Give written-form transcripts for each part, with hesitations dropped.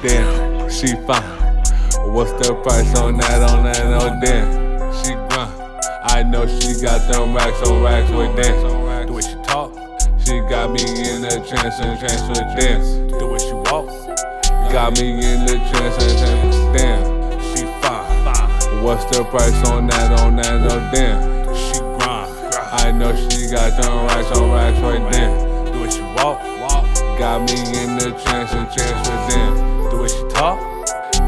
Damn, she fine. What's the price on that, oh damn. She grind. I know she got them racks with dance. The way she talk, she got me in a trance with dance. The way she walk, got me in the trance. Damn, she fine. What's the price on that, oh damn. She grind. I know she got them racks with dance. The way she walk, got me in the trance with dance. The way she talk,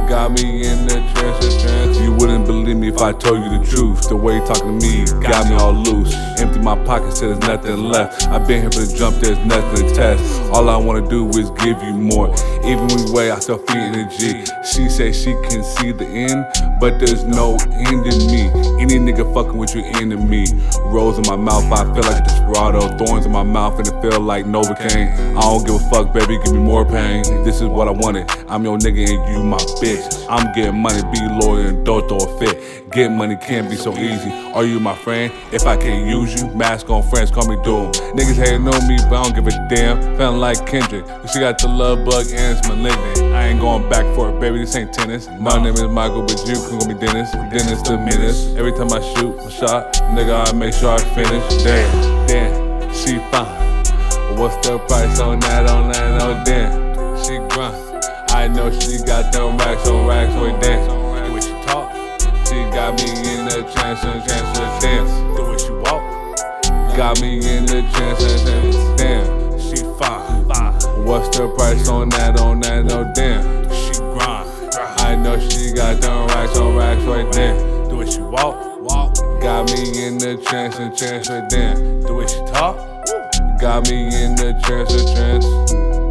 got me in the trance. You wouldn't believe me if I told you the truth. The way you talking to me got me all loose. Empty my pockets till there's nothing left. I've been here for the jump, there's nothing to test. All I wanna do is give you more. Even when we weigh, I still feel energy. She say she can see the end, but there's no end in me. Any nigga fucking with you enemy. Rose in my mouth, I feel like Desperado. Thorns in my mouth and it feel like Novocaine. I don't give a fuck, baby, give me more pain. This is what I wanted. I'm your nigga and you my bitch. I'm getting money, be loyal and don't throw a fit. Getting money can't be so easy. Are you my friend? If I can't use you, mask on friends, call me Doom. Niggas hating on me, but I don't give a damn. Feeling like Kendrick, she got the love bug and it's malignant. I ain't going back for it, baby, this ain't tennis. My name is Michael, but you can call me Dennis. Dennis the menace. Every time I shoot a shot, nigga, I make sure I finish. Damn, she fine. What's the price on that, oh damn. She grind. I know she got them racks with dance. The way she talk, she got me in the trance with dance. The way she walk, got me in the trance. Damn, she fine. What's the price on that, oh damn. She grind. I know she got them racks with dance. The way she walk, got me in the trance with dance. The way she talk, got me in the trance.